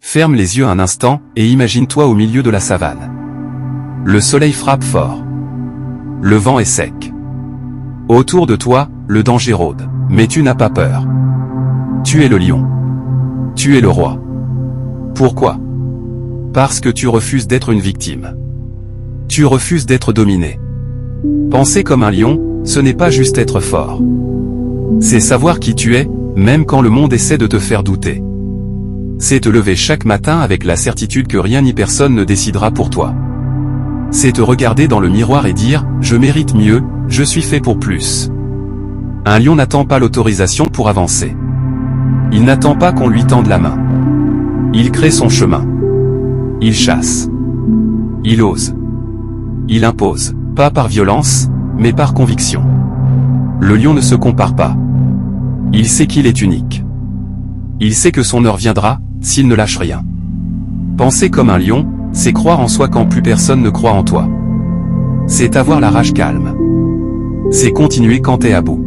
Ferme les yeux un instant et imagine-toi au milieu de la savane. Le soleil frappe fort. Le vent est sec. Autour de toi, le danger rôde, mais tu n'as pas peur. Tu es le lion. Tu es le roi. Pourquoi? Parce que tu refuses d'être une victime. Tu refuses d'être dominé. Penser comme un lion, ce n'est pas juste être fort. C'est savoir qui tu es, même quand le monde essaie de te faire douter. C'est te lever chaque matin avec la certitude que rien ni personne ne décidera pour toi. C'est te regarder dans le miroir et dire « Je mérite mieux, je suis fait pour plus ». Un lion n'attend pas l'autorisation pour avancer. Il n'attend pas qu'on lui tende la main. Il crée son chemin. Il chasse. Il ose. Il impose, pas par violence, mais par conviction. Le lion ne se compare pas. Il sait qu'il est unique. Il sait que son heure viendra, s'il ne lâche rien. Penser comme un lion, c'est croire en soi quand plus personne ne croit en toi. C'est avoir la rage calme. C'est continuer quand t'es à bout.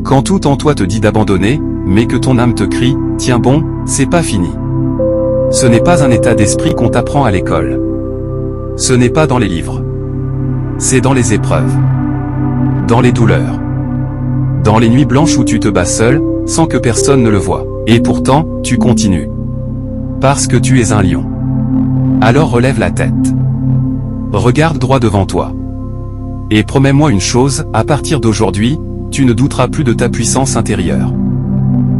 Quand tout en toi te dit d'abandonner, mais que ton âme te crie, tiens bon, c'est pas fini. Ce n'est pas un état d'esprit qu'on t'apprend à l'école. Ce n'est pas dans les livres. C'est dans les épreuves. Dans les douleurs. Dans les nuits blanches où tu te bats seul, sans que personne ne le voie. Et pourtant, tu continues. Parce que tu es un lion. Alors relève la tête. Regarde droit devant toi. Et promets-moi une chose, à partir d'aujourd'hui, tu ne douteras plus de ta puissance intérieure.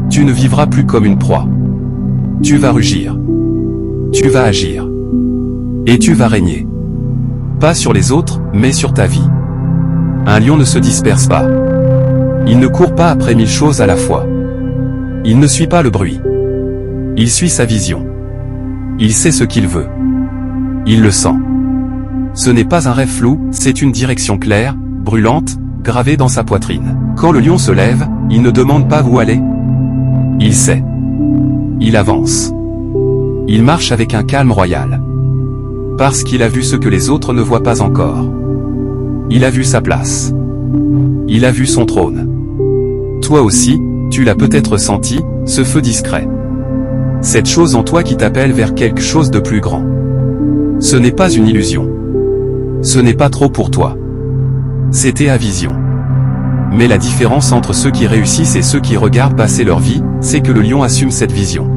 Tu ne vivras plus comme une proie. Tu vas rugir. Tu vas agir. Et tu vas régner. Pas sur les autres, mais sur ta vie. Un lion ne se disperse pas. Il ne court pas après 1000 choses à la fois. Il ne suit pas le bruit. Il suit sa vision. Il sait ce qu'il veut. Il le sent. Ce n'est pas un rêve flou, c'est une direction claire, brûlante, gravée dans sa poitrine. Quand le lion se lève, il ne demande pas où aller. Il sait. Il avance. Il marche avec un calme royal. Parce qu'il a vu ce que les autres ne voient pas encore. Il a vu sa place. Il a vu son trône. Toi aussi, tu l'as peut-être senti, ce feu discret. Cette chose en toi qui t'appelle vers quelque chose de plus grand. Ce n'est pas une illusion. Ce n'est pas trop pour toi. C'était à vision. Mais la différence entre ceux qui réussissent et ceux qui regardent passer leur vie, c'est que le lion assume cette vision.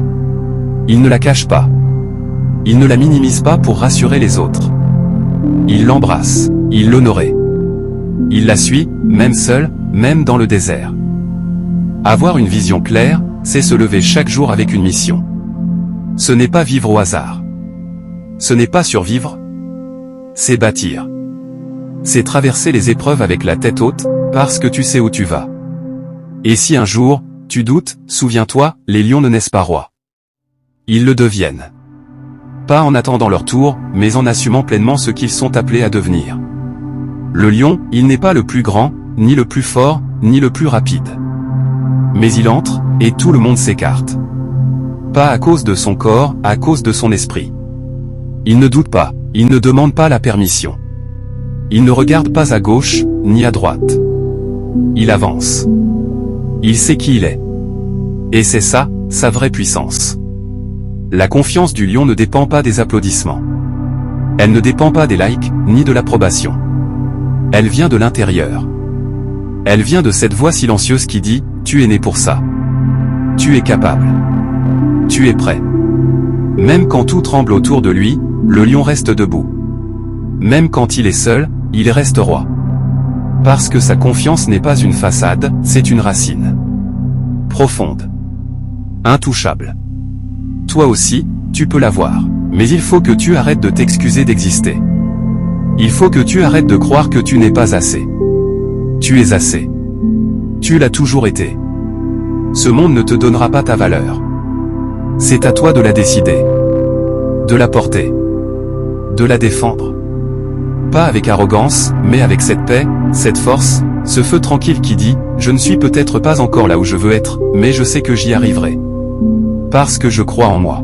Il ne la cache pas. Il ne la minimise pas pour rassurer les autres. Il l'embrasse, il l'honorait. Il la suit, même seul, même dans le désert. Avoir une vision claire, c'est se lever chaque jour avec une mission. Ce n'est pas vivre au hasard. Ce n'est pas survivre. C'est bâtir. C'est traverser les épreuves avec la tête haute, parce que tu sais où tu vas. Et si un jour, tu doutes, souviens-toi, les lions ne naissent pas rois. Ils le deviennent. Pas en attendant leur tour, mais en assumant pleinement ce qu'ils sont appelés à devenir. Le lion, il n'est pas le plus grand, ni le plus fort, ni le plus rapide. Mais il entre, et tout le monde s'écarte. Pas à cause de son corps, à cause de son esprit. Il ne doute pas, il ne demande pas la permission. Il ne regarde pas à gauche, ni à droite. Il avance. Il sait qui il est. Et c'est ça, sa vraie puissance. La confiance du lion ne dépend pas des applaudissements. Elle ne dépend pas des likes, ni de l'approbation. Elle vient de l'intérieur. Elle vient de cette voix silencieuse qui dit, tu es né pour ça. Tu es capable. Tu es prêt. Même quand tout tremble autour de lui, le lion reste debout. Même quand il est seul, il reste roi. Parce que sa confiance n'est pas une façade, c'est une racine. Profonde. Intouchable. Toi aussi, tu peux l'avoir. Mais il faut que tu arrêtes de t'excuser d'exister. Il faut que tu arrêtes de croire que tu n'es pas assez. Tu es assez. Tu l'as toujours été. Ce monde ne te donnera pas ta valeur. C'est à toi de la décider. De la porter. De la défendre. Pas avec arrogance, mais avec cette paix, cette force, ce feu tranquille qui dit, je ne suis peut-être pas encore là où je veux être, mais je sais que j'y arriverai. Parce que je crois en moi.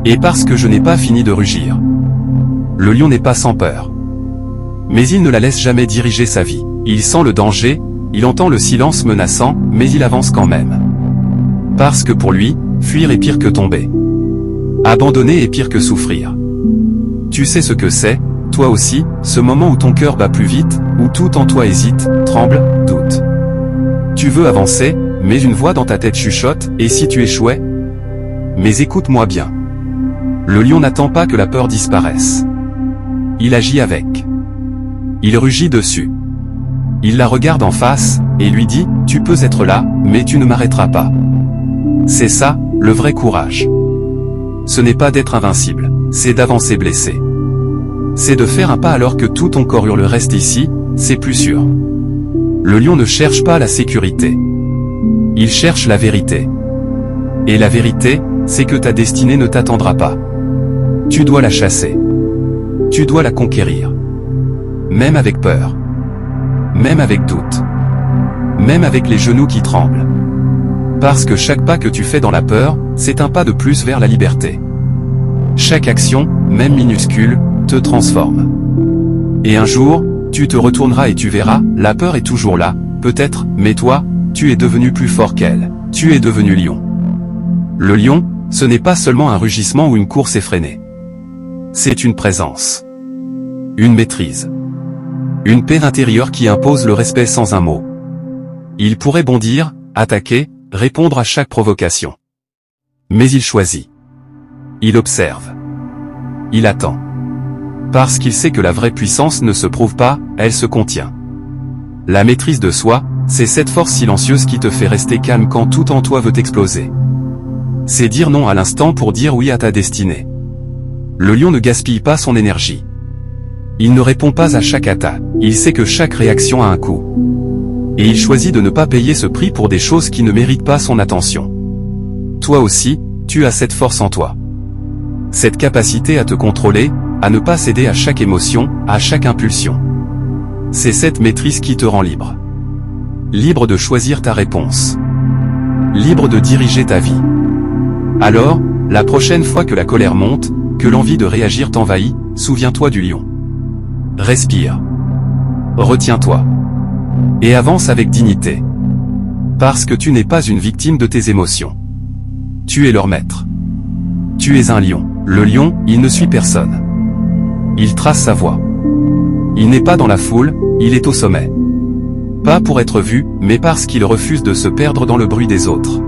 Et parce que je n'ai pas fini de rugir. Le lion n'est pas sans peur. Mais il ne la laisse jamais diriger sa vie. Il sent le danger, il entend le silence menaçant, mais il avance quand même. Parce que pour lui, fuir est pire que tomber. Abandonner est pire que souffrir. Tu sais ce que c'est, toi aussi, ce moment où ton cœur bat plus vite, où tout en toi hésite, tremble, doute. Tu veux avancer, mais une voix dans ta tête chuchote, et si tu échouais? Mais écoute-moi bien. Le lion n'attend pas que la peur disparaisse. Il agit avec. Il rugit dessus. Il la regarde en face, et lui dit, tu peux être là, mais tu ne m'arrêteras pas. C'est ça, le vrai courage. Ce n'est pas d'être invincible, c'est d'avancer blessé. C'est de faire un pas alors que tout ton corps hurle reste ici, c'est plus sûr. Le lion ne cherche pas la sécurité. Il cherche la vérité. Et la vérité, c'est que ta destinée ne t'attendra pas. Tu dois la chasser. Tu dois la conquérir. Même avec peur. Même avec doute. Même avec les genoux qui tremblent. Parce que chaque pas que tu fais dans la peur, c'est un pas de plus vers la liberté. Chaque action, même minuscule, te transforme. Et un jour, tu te retourneras et tu verras, la peur est toujours là, peut-être, mais toi, tu es devenu plus fort qu'elle. Tu es devenu lion. Le lion, ce n'est pas seulement un rugissement ou une course effrénée. C'est une présence. Une maîtrise. Une paix intérieure qui impose le respect sans un mot. Il pourrait bondir, attaquer, répondre à chaque provocation. Mais il choisit. Il observe. Il attend. Parce qu'il sait que la vraie puissance ne se prouve pas, elle se contient. La maîtrise de soi, c'est cette force silencieuse qui te fait rester calme quand tout en toi veut exploser. C'est dire non à l'instant pour dire oui à ta destinée. Le lion ne gaspille pas son énergie. Il ne répond pas à chaque attaque, il sait que chaque réaction a un coût. Et il choisit de ne pas payer ce prix pour des choses qui ne méritent pas son attention. Toi aussi, tu as cette force en toi. Cette capacité à te contrôler, à ne pas céder à chaque émotion, à chaque impulsion. C'est cette maîtrise qui te rend libre. Libre de choisir ta réponse. Libre de diriger ta vie. Alors, la prochaine fois que la colère monte, que l'envie de réagir t'envahit, souviens-toi du lion. Respire. Retiens-toi. Et avance avec dignité. Parce que tu n'es pas une victime de tes émotions. Tu es leur maître. Tu es un lion. Le lion, il ne suit personne. Il trace sa voie. Il n'est pas dans la foule, il est au sommet. Pas pour être vu, mais parce qu'il refuse de se perdre dans le bruit des autres.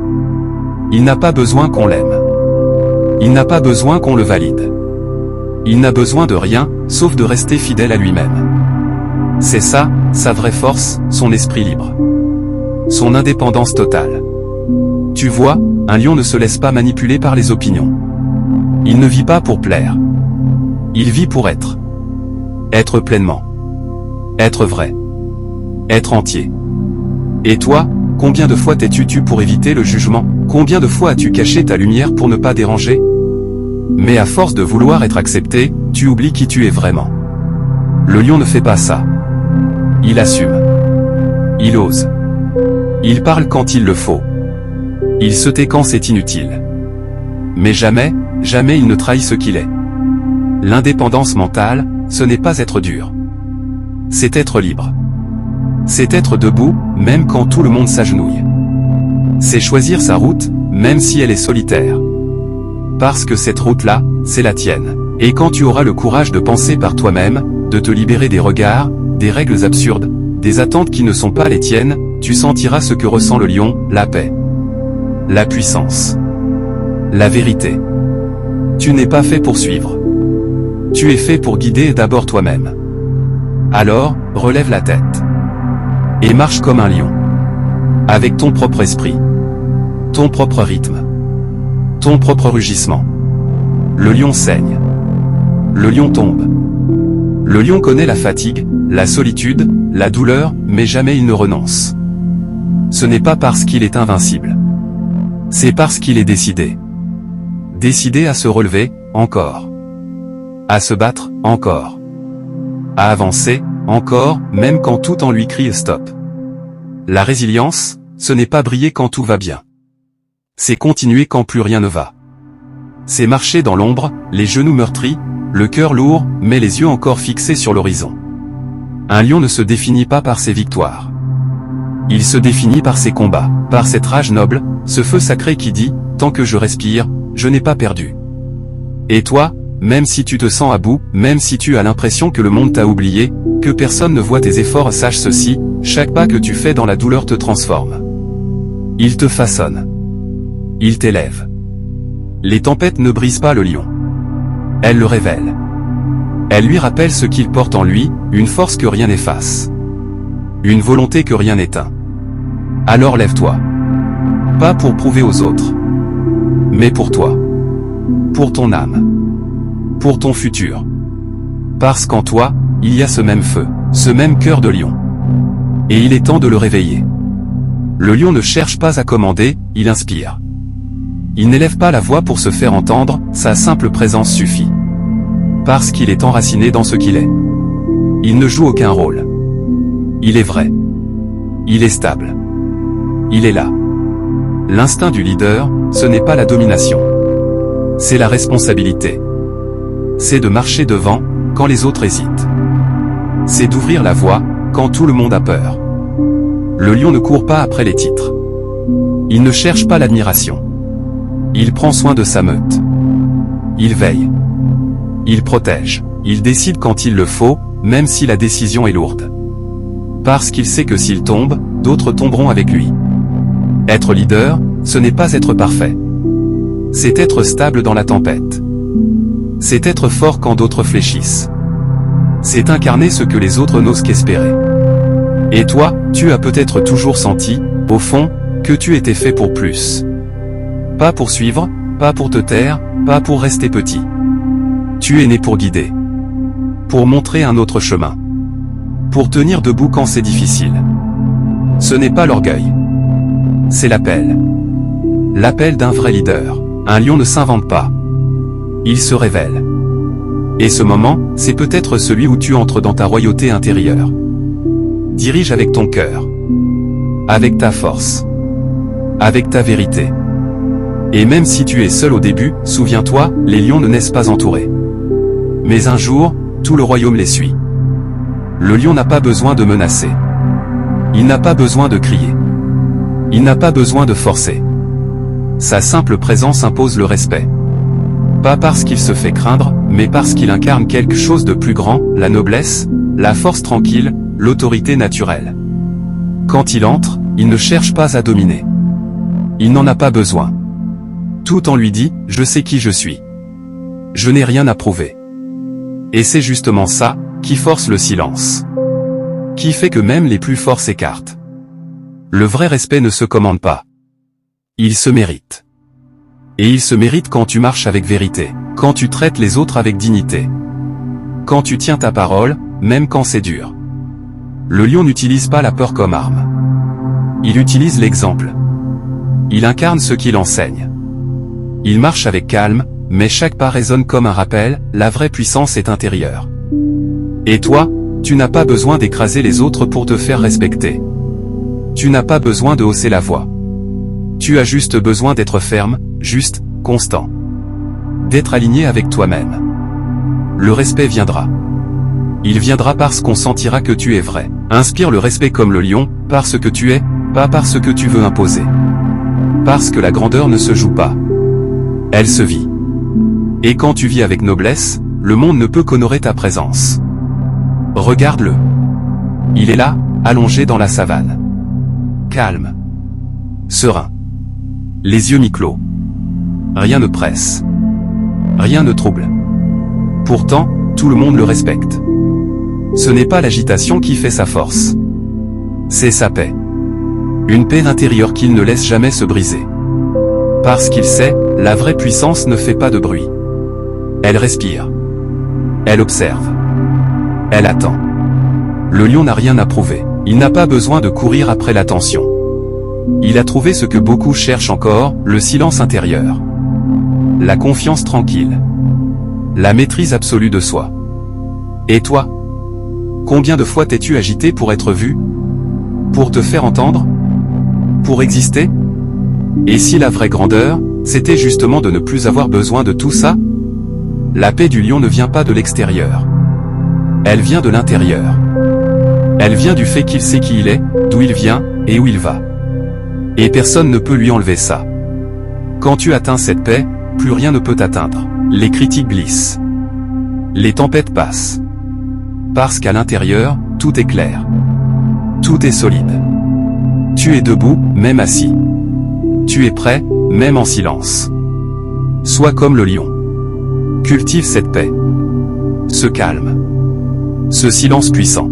Il n'a pas besoin qu'on l'aime. Il n'a pas besoin qu'on le valide. Il n'a besoin de rien, sauf de rester fidèle à lui-même. C'est ça, sa vraie force, son esprit libre. Son indépendance totale. Tu vois, un lion ne se laisse pas manipuler par les opinions. Il ne vit pas pour plaire. Il vit pour être. Être pleinement. Être vrai. Être entier. Et toi, combien de fois t'es-tu tu pour éviter le jugement? Combien de fois as-tu caché ta lumière pour ne pas déranger? Mais à force de vouloir être accepté, tu oublies qui tu es vraiment. Le lion ne fait pas ça. Il assume. Il ose. Il parle quand il le faut. Il se tait quand c'est inutile. Mais jamais, jamais il ne trahit ce qu'il est. L'indépendance mentale, ce n'est pas être dur. C'est être libre. C'est être debout, même quand tout le monde s'agenouille. C'est choisir sa route, même si elle est solitaire. Parce que cette route-là, c'est la tienne. Et quand tu auras le courage de penser par toi-même, de te libérer des regards, des règles absurdes, des attentes qui ne sont pas les tiennes, tu sentiras ce que ressent le lion, la paix. La puissance. La vérité. Tu n'es pas fait pour suivre. Tu es fait pour guider d'abord toi-même. Alors, relève la tête. Et marche comme un lion. Avec ton propre esprit. Ton propre rythme. Ton propre rugissement. Le lion saigne. Le lion tombe. Le lion connaît la fatigue, la solitude, la douleur, mais jamais il ne renonce. Ce n'est pas parce qu'il est invincible. C'est parce qu'il est décidé. Décidé à se relever, encore. À se battre, encore. À avancer, encore, même quand tout en lui crie stop. La résilience, ce n'est pas briller quand tout va bien. C'est continuer quand plus rien ne va. C'est marcher dans l'ombre, les genoux meurtris, le cœur lourd, mais les yeux encore fixés sur l'horizon. Un lion ne se définit pas par ses victoires. Il se définit par ses combats, par cette rage noble, ce feu sacré qui dit, tant que je respire, je n'ai pas perdu. Et toi, même si tu te sens à bout, même si tu as l'impression que le monde t'a oublié, que personne ne voit tes efforts, sache ceci, chaque pas que tu fais dans la douleur te transforme. Il te façonne. Il t'élève. Les tempêtes ne brisent pas le lion. Elles le révèlent. Elles lui rappellent ce qu'il porte en lui, une force que rien n'efface. Une volonté que rien n'éteint. Alors lève-toi. Pas pour prouver aux autres. Mais pour toi. Pour ton âme. Pour ton futur. Parce qu'en toi, il y a ce même feu, ce même cœur de lion. Et il est temps de le réveiller. Le lion ne cherche pas à commander, il inspire. Il n'élève pas la voix pour se faire entendre, sa simple présence suffit. Parce qu'il est enraciné dans ce qu'il est. Il ne joue aucun rôle. Il est vrai. Il est stable. Il est là. L'instinct du leader, ce n'est pas la domination. C'est la responsabilité. C'est de marcher devant, quand les autres hésitent. C'est d'ouvrir la voie, quand tout le monde a peur. Le lion ne court pas après les titres. Il ne cherche pas l'admiration. Il prend soin de sa meute. Il veille. Il protège. Il décide quand il le faut, même si la décision est lourde. Parce qu'il sait que s'il tombe, d'autres tomberont avec lui. Être leader, ce n'est pas être parfait. C'est être stable dans la tempête. C'est être fort quand d'autres fléchissent. C'est incarner ce que les autres n'osent qu'espérer. Et toi, tu as peut-être toujours senti, au fond, que tu étais fait pour plus. Pas pour suivre, pas pour te taire, pas pour rester petit. Tu es né pour guider. Pour montrer un autre chemin. Pour tenir debout quand c'est difficile. Ce n'est pas l'orgueil. C'est l'appel. L'appel d'un vrai leader. Un lion ne s'invente pas. Il se révèle. Et ce moment, c'est peut-être celui où tu entres dans ta royauté intérieure. Dirige avec ton cœur. Avec ta force. Avec ta vérité. Et même si tu es seul au début, souviens-toi, les lions ne naissent pas entourés. Mais un jour, tout le royaume les suit. Le lion n'a pas besoin de menacer. Il n'a pas besoin de crier. Il n'a pas besoin de forcer. Sa simple présence impose le respect. Pas parce qu'il se fait craindre, mais parce qu'il incarne quelque chose de plus grand, la noblesse, la force tranquille, l'autorité naturelle. Quand il entre, il ne cherche pas à dominer. Il n'en a pas besoin. Tout en lui dit, je sais qui je suis. Je n'ai rien à prouver. Et c'est justement ça, qui force le silence. Qui fait que même les plus forts s'écartent. Le vrai respect ne se commande pas. Il se mérite. Et il se mérite quand tu marches avec vérité, quand tu traites les autres avec dignité. Quand tu tiens ta parole, même quand c'est dur. Le lion n'utilise pas la peur comme arme. Il utilise l'exemple. Il incarne ce qu'il enseigne. Il marche avec calme, mais chaque pas résonne comme un rappel, la vraie puissance est intérieure. Et toi, tu n'as pas besoin d'écraser les autres pour te faire respecter. Tu n'as pas besoin de hausser la voix. Tu as juste besoin d'être ferme, juste, constant. D'être aligné avec toi-même. Le respect viendra. Il viendra parce qu'on sentira que tu es vrai. Inspire le respect comme le lion, parce que tu es, pas parce que tu veux imposer. Parce que la grandeur ne se joue pas. Elle se vit. Et quand tu vis avec noblesse, le monde ne peut qu'honorer ta présence. Regarde-le. Il est là, allongé dans la savane. Calme. Serein. Les yeux mi-clos. Rien ne presse. Rien ne trouble. Pourtant, tout le monde le respecte. Ce n'est pas l'agitation qui fait sa force. C'est sa paix. Une paix intérieure qu'il ne laisse jamais se briser. Parce qu'il sait, la vraie puissance ne fait pas de bruit. Elle respire. Elle observe. Elle attend. Le lion n'a rien à prouver. Il n'a pas besoin de courir après l'attention. Il a trouvé ce que beaucoup cherchent encore, le silence intérieur. La confiance tranquille. La maîtrise absolue de soi. Et toi? Combien de fois t'es-tu agité pour être vu? Pour te faire entendre? Pour exister? Et si la vraie grandeur, c'était justement de ne plus avoir besoin de tout ça? La paix du lion ne vient pas de l'extérieur. Elle vient de l'intérieur. Elle vient du fait qu'il sait qui il est, d'où il vient, et où il va. Et personne ne peut lui enlever ça. Quand tu atteins cette paix, plus rien ne peut t'atteindre. Les critiques glissent. Les tempêtes passent. Parce qu'à l'intérieur, tout est clair. Tout est solide. Tu es debout, même assis. Tu es prêt, même en silence. Sois comme le lion. Cultive cette paix. Ce calme. Ce silence puissant.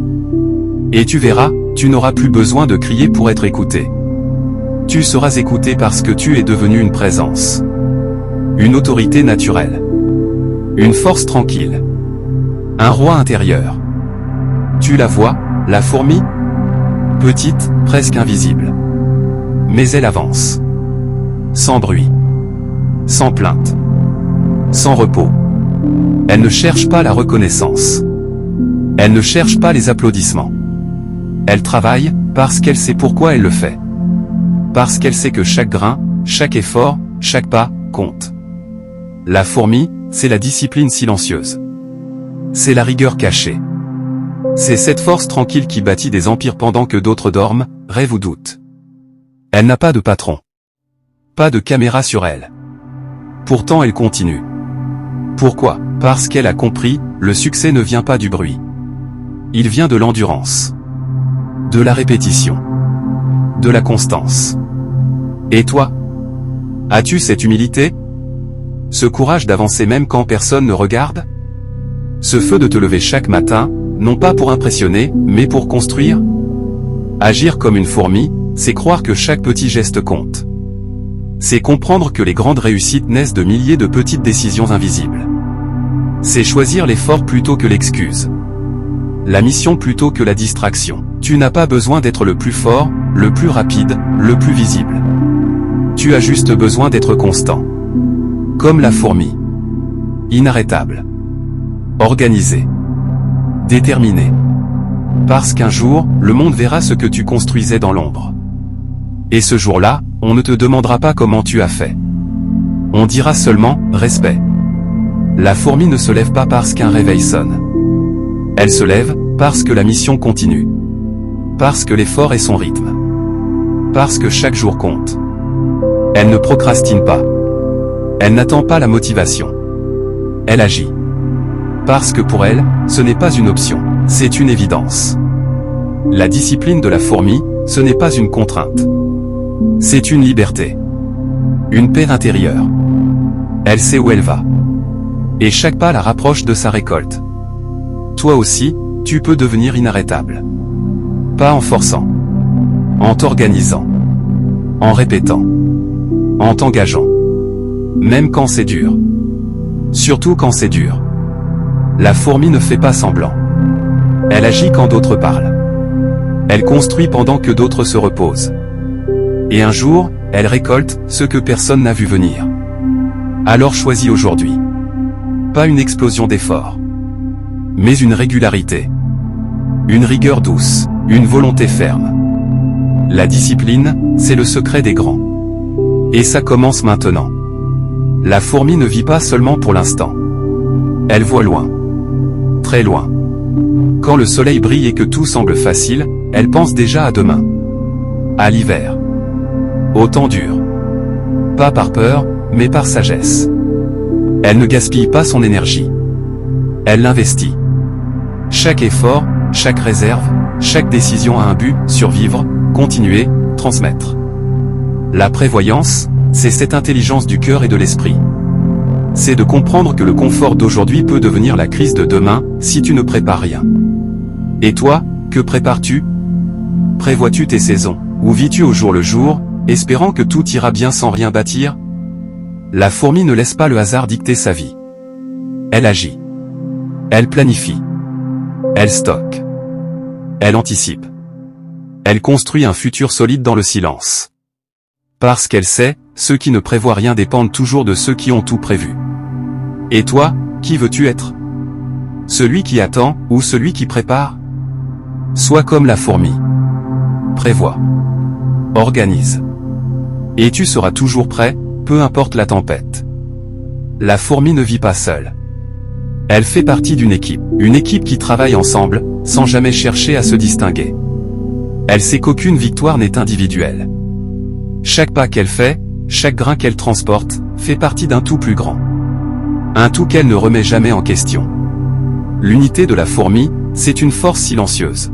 Et tu verras, tu n'auras plus besoin de crier pour être écouté. Tu seras écouté parce que tu es devenu une présence. Une autorité naturelle. Une force tranquille. Un roi intérieur. Tu la vois, la fourmi? Petite, presque invisible. Mais elle avance. Sans bruit. Sans plainte. Sans repos. Elle ne cherche pas la reconnaissance. Elle ne cherche pas les applaudissements. Elle travaille, parce qu'elle sait pourquoi elle le fait. Parce qu'elle sait que chaque grain, chaque effort, chaque pas, compte. La fourmi, c'est la discipline silencieuse. C'est la rigueur cachée. C'est cette force tranquille qui bâtit des empires pendant que d'autres dorment, rêvent ou doutent. Elle n'a pas de patron. Pas de caméra sur elle. Pourtant elle continue. Pourquoi? Parce qu'elle a compris, le succès ne vient pas du bruit. Il vient de l'endurance. De la répétition. De la constance. Et toi? As-tu cette humilité? Ce courage d'avancer même quand personne ne regarde? Ce feu de te lever chaque matin, non pas pour impressionner, mais pour construire? Agir comme une fourmi, c'est croire que chaque petit geste compte. C'est comprendre que les grandes réussites naissent de milliers de petites décisions invisibles. C'est choisir l'effort plutôt que l'excuse. La mission plutôt que la distraction. Tu n'as pas besoin d'être le plus fort, le plus rapide, le plus visible. Tu as juste besoin d'être constant. Comme la fourmi. Inarrêtable. Organisé. Déterminé. Parce qu'un jour, le monde verra ce que tu construisais dans l'ombre. Et ce jour-là, on ne te demandera pas comment tu as fait. On dira seulement, respect. La fourmi ne se lève pas parce qu'un réveil sonne. Elle se lève, parce que la mission continue. Parce que l'effort est son rythme. Parce que chaque jour compte. Elle ne procrastine pas. Elle n'attend pas la motivation. Elle agit. Parce que pour elle, ce n'est pas une option, c'est une évidence. La discipline de la fourmi, ce n'est pas une contrainte. C'est une liberté. Une paix intérieure. Elle sait où elle va. Et chaque pas la rapproche de sa récolte. Toi aussi, tu peux devenir inarrêtable. Pas en forçant. En t'organisant. En répétant. En t'engageant. Même quand c'est dur. Surtout quand c'est dur. La fourmi ne fait pas semblant. Elle agit quand d'autres parlent. Elle construit pendant que d'autres se reposent. Et un jour, elle récolte ce que personne n'a vu venir. Alors choisis aujourd'hui. Pas une explosion d'efforts. Mais une régularité. Une rigueur douce, une volonté ferme. La discipline, c'est le secret des grands. Et ça commence maintenant. La fourmi ne vit pas seulement pour l'instant. Elle voit loin. Très loin. Quand le soleil brille et que tout semble facile, elle pense déjà à demain. À l'hiver. Au temps dur. Pas par peur, mais par sagesse. Elle ne gaspille pas son énergie. Elle l'investit. Chaque effort, chaque réserve, chaque décision a un but, survivre, continuer, transmettre. La prévoyance, c'est cette intelligence du cœur et de l'esprit. C'est de comprendre que le confort d'aujourd'hui peut devenir la crise de demain, si tu ne prépares rien. Et toi, que prépares-tu? Prévois-tu tes saisons, ou vis-tu au jour le jour, espérant que tout ira bien sans rien bâtir? La fourmi ne laisse pas le hasard dicter sa vie. Elle agit. Elle planifie. Elle stocke. Elle anticipe. Elle construit un futur solide dans le silence. Parce qu'elle sait, ceux qui ne prévoient rien dépendent toujours de ceux qui ont tout prévu. Et toi, qui veux-tu être? Celui qui attend, ou celui qui prépare? Sois comme la fourmi. Prévois. Organise. Et tu seras toujours prêt, peu importe la tempête. La fourmi ne vit pas seule. Elle fait partie d'une équipe qui travaille ensemble, sans jamais chercher à se distinguer. Elle sait qu'aucune victoire n'est individuelle. Chaque pas qu'elle fait, chaque grain qu'elle transporte, fait partie d'un tout plus grand. Un tout qu'elle ne remet jamais en question. L'unité de la fourmi, c'est une force silencieuse.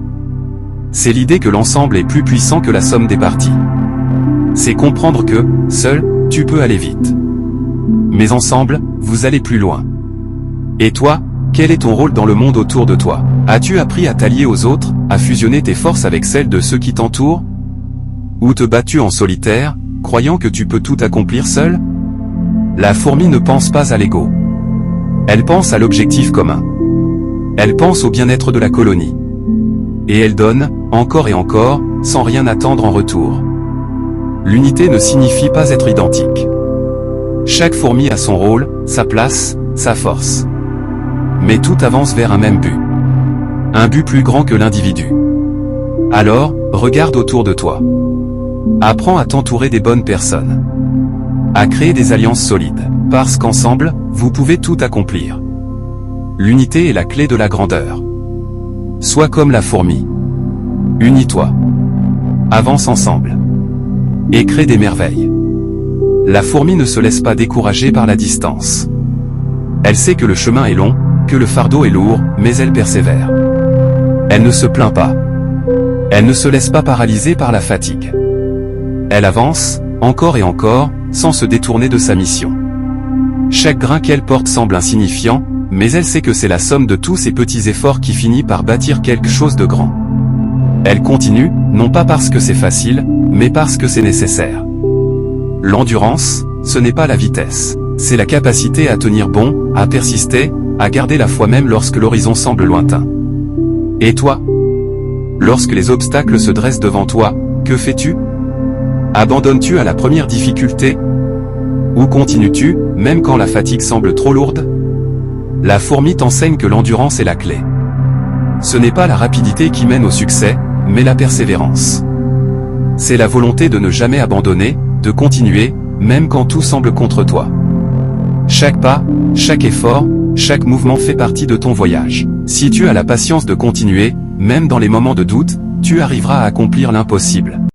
C'est l'idée que l'ensemble est plus puissant que la somme des parties. C'est comprendre que, seul, tu peux aller vite. Mais ensemble, vous allez plus loin. Et toi, quel est ton rôle dans le monde autour de toi? As-tu appris à t'allier aux autres, à fusionner tes forces avec celles de ceux qui t'entourent? Ou te bats-tu en solitaire, croyant que tu peux tout accomplir seul? La fourmi ne pense pas à l'ego. Elle pense à l'objectif commun. Elle pense au bien-être de la colonie. Et elle donne, encore et encore, sans rien attendre en retour. L'unité ne signifie pas être identique. Chaque fourmi a son rôle, sa place, sa force. Mais tout avance vers un même but. Un but plus grand que l'individu. Alors, regarde autour de toi. Apprends à t'entourer des bonnes personnes. À créer des alliances solides. Parce qu'ensemble, vous pouvez tout accomplir. L'unité est la clé de la grandeur. Sois comme la fourmi. Unis-toi. Avance ensemble. Et crée des merveilles. La fourmi ne se laisse pas décourager par la distance. Elle sait que le chemin est long, que le fardeau est lourd, mais elle persévère. Elle ne se plaint pas. Elle ne se laisse pas paralyser par la fatigue. Elle avance, encore et encore, sans se détourner de sa mission. Chaque grain qu'elle porte semble insignifiant, mais elle sait que c'est la somme de tous ces petits efforts qui finit par bâtir quelque chose de grand. Elle continue, non pas parce que c'est facile, mais parce que c'est nécessaire. L'endurance, ce n'est pas la vitesse. C'est la capacité à tenir bon, à persister, à garder la foi même lorsque l'horizon semble lointain. Et toi? Lorsque les obstacles se dressent devant toi, que fais-tu? Abandonnes-tu à la première difficulté? Ou continues-tu, même quand la fatigue semble trop lourde? La fourmi t'enseigne que l'endurance est la clé. Ce n'est pas la rapidité qui mène au succès, mais la persévérance. C'est la volonté de ne jamais abandonner, de continuer, même quand tout semble contre toi. Chaque pas, chaque effort, chaque mouvement fait partie de ton voyage. Si tu as la patience de continuer, même dans les moments de doute, tu arriveras à accomplir l'impossible.